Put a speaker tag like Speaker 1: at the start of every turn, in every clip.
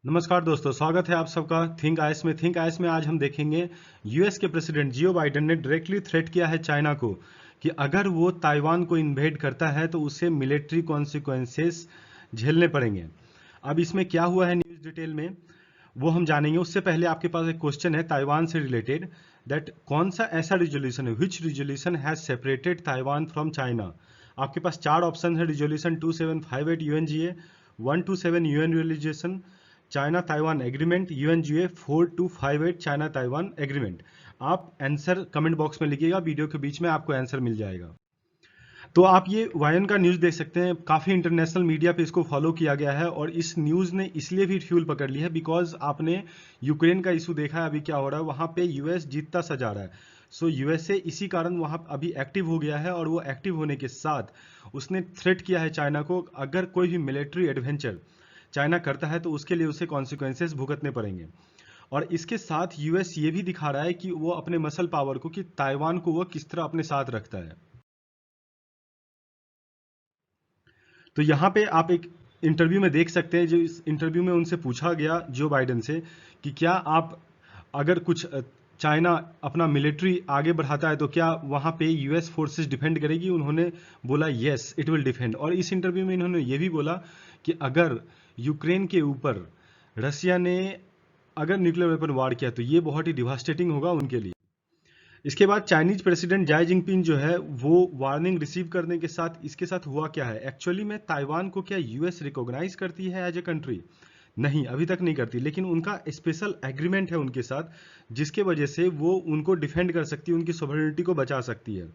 Speaker 1: नमस्कार दोस्तों, स्वागत है आप सबका थिंक आइस में। थिंक आइस में आज हम देखेंगे यूएस के प्रेसिडेंट जियो बाइडेन ने डायरेक्टली थ्रेट किया है चाइना को कि अगर वो ताइवान को इन्वेड करता है तो उसे मिलिट्री कॉन्सिक्वेंसेस झेलने पड़ेंगे। अब इसमें क्या हुआ है न्यूज़ डिटेल में वो हम जानेंगे। उससे पहले आपके पास एक क्वेश्चन है ताइवान से रिलेटेड, दैट कौन सा ऐसा रिजोल्यूशन है, which resolution has separated Taiwan from China. आपके पास चार ऑप्शन है, resolution 2758 UNGA, 127 UN resolution, China Taiwan agreement, UNGA 4258 China Taiwan agreement. आप आंसर कमेंट बॉक्स में लिखिएगा, वीडियो के बीच में आपको आंसर मिल जाएगा। तो आप ये वायन का न्यूज़ देख सकते हैं, काफ़ी इंटरनेशनल मीडिया पे इसको फॉलो किया गया है और इस न्यूज़ ने इसलिए भी फ्यूल पकड़ ली है बिकॉज आपने यूक्रेन का इशू देखा है अभी क्या हो रहा है, वहाँ पे यूएस जीतता सा जा रहा है। सो यूएसए इसी कारण वहाँ अभी एक्टिव हो गया है और वो एक्टिव होने के साथ उसने थ्रेट किया है चाइना को, अगर कोई भी मिलिट्री एडवेंचर चाइना करता है तो उसके लिए उसे कॉन्सिक्वेंसेस भुगतने पड़ेंगे। और इसके साथ यूएस ये भी दिखा रहा है कि वो अपने मसल पावर को, कि ताइवान को वो किस तरह अपने साथ रखता है। तो यहाँ पे आप एक इंटरव्यू में देख सकते हैं, जो इस इंटरव्यू में उनसे पूछा गया जो बाइडेन से कि क्या आप अगर कुछ चाइना अपना मिलिट्री आगे बढ़ाता है तो क्या वहाँ पे यूएस फोर्सेस डिफेंड करेगी। उन्होंने बोला येस इट विल डिफेंड। और इस इंटरव्यू में इन्होंने ये भी बोला कि अगर यूक्रेन के ऊपर रसिया ने अगर न्यूक्लियर वेपन वार किया तो ये बहुत ही डिवास्टेटिंग होगा उनके लिए। इसके बाद चाइनीज प्रेसिडेंट जाई जिनपिंग जो है वो वार्निंग रिसीव करने के साथ इसके साथ हुआ क्या है, एक्चुअली में ताइवान को क्या यूएस रिकॉग्नाइज करती है एज ए कंट्री? नहीं, अभी तक नहीं करती, लेकिन उनका स्पेशल एग्रीमेंट है उनके साथ जिसके वजह से वो उनको डिफेंड कर सकती है, उनकी सॉवरेनिटी को बचा सकती है।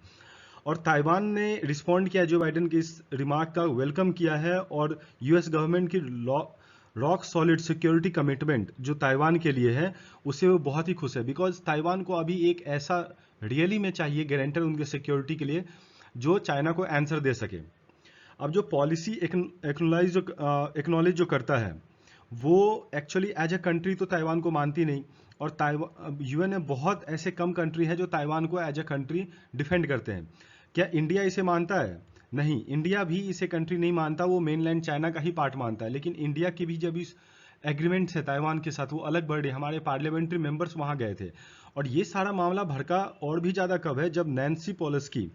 Speaker 1: और ताइवान ने रिस्पॉन्ड किया जो बाइडेन के इस रिमार्क का, वेलकम किया है और यूएस गवर्नमेंट की रॉक सॉलिड सिक्योरिटी कमिटमेंट जो ताइवान के लिए है उससे वो बहुत ही खुश है, बिकॉज ताइवान को अभी एक ऐसा रियली में चाहिए गारंटर उनके सिक्योरिटी के लिए जो चाइना को आंसर दे सके। अब जो पॉलिसी एक्नॉलेज जो करता है वो एक्चुअली एज ए कंट्री तो ताइवान को मानती नहीं। और ताइवान यूएन में बहुत ऐसे कम कंट्री है जो ताइवान को एज ए कंट्री डिफेंड करते हैं। क्या इंडिया इसे मानता है? नहीं, इंडिया भी इसे कंट्री नहीं मानता, वो मेनलैंड चाइना का ही पार्ट मानता है। लेकिन इंडिया की भी जब इस एग्रीमेंट है ताइवान के साथ वो अलग बढ़ रही, हमारे पार्लियामेंट्री मेंबर्स वहां गए थे। और ये सारा मामला भड़का और भी ज़्यादा कब है, जब नैन्सी पेलोसी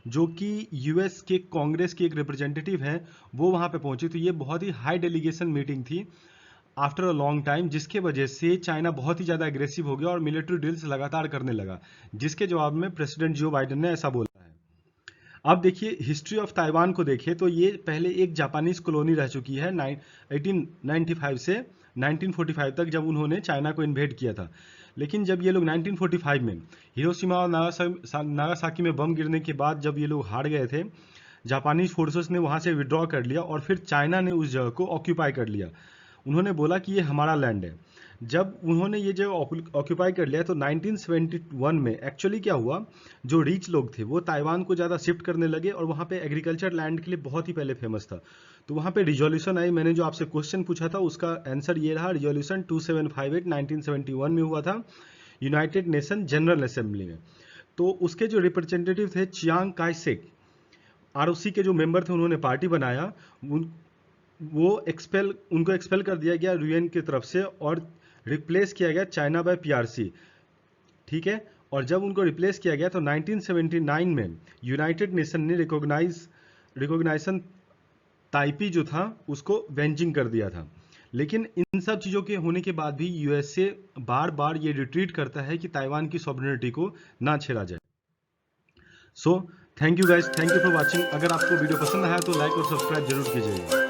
Speaker 1: जो कि यूएस के कांग्रेस की एक रिप्रेजेंटेटिव है वो वहां पे पहुंची। तो ये बहुत ही हाई डेलीगेशन मीटिंग थी आफ्टर अ लॉन्ग टाइम, जिसके वजह से चाइना बहुत ही ज़्यादा एग्रेसिव हो गया और मिलिट्री डील्स लगातार करने लगा, जिसके जवाब में प्रेसिडेंट जो बाइडेन ने ऐसा बोला है। अब देखिए हिस्ट्री ऑफ ताइवान को देखिए तो ये पहले एक जापानीज कॉलोनी रह चुकी है 1895 से 1945 तक, जब उन्होंने चाइना को इन्वेड किया था। लेकिन जब ये लोग 1945 में हिरोशिमा और नागासाकी में बम गिरने के बाद जब ये लोग हार गए थे, जापानीज फोर्सेस ने वहां से विड्रॉ कर लिया और फिर चाइना ने उस जगह को ऑक्यूपाई कर लिया। उन्होंने बोला कि ये हमारा लैंड है। जब उन्होंने ये जगह ऑक्यूपाई कर लिया तो 1971 में एक्चुअली क्या हुआ, जो रिच लोग थे वो ताइवान को ज़्यादा शिफ्ट करने लगे और वहाँ पे एग्रीकल्चर लैंड के लिए बहुत ही पहले फेमस था। तो वहाँ पे रिजोल्यूशन आई, मैंने जो आपसे क्वेश्चन पूछा था उसका आंसर ये रहा, रिजोल्यूशन 2758 1971 में हुआ था यूनाइटेड नेशन जनरल असेंबली में। तो उसके जो रिप्रेजेंटेटिव थे चियांग काय शेक, आरओसी के जो मेंबर थे, उन्होंने पार्टी बनाया। वो उनको एक्सपेल कर दिया गया यूएन की तरफ से और रिप्लेस किया गया चाइना बाय पीआरसी। ठीक है, और जब उनको रिप्लेस किया गया तो 1979 में यूनाइटेड नेशन ने रिकॉग्नाइजेशन ताइपी जो था उसको वेंजिंग कर दिया था। लेकिन इन सब चीज़ों के होने के बाद भी यूएसए बार बार ये रिट्रीट करता है कि ताइवान की सॉवरेनिटी को ना छेड़ा जाए। So thank you guys, thank you for watching. अगर आपको वीडियो पसंद आया तो लाइक और सब्सक्राइब जरूर कीजिएगा।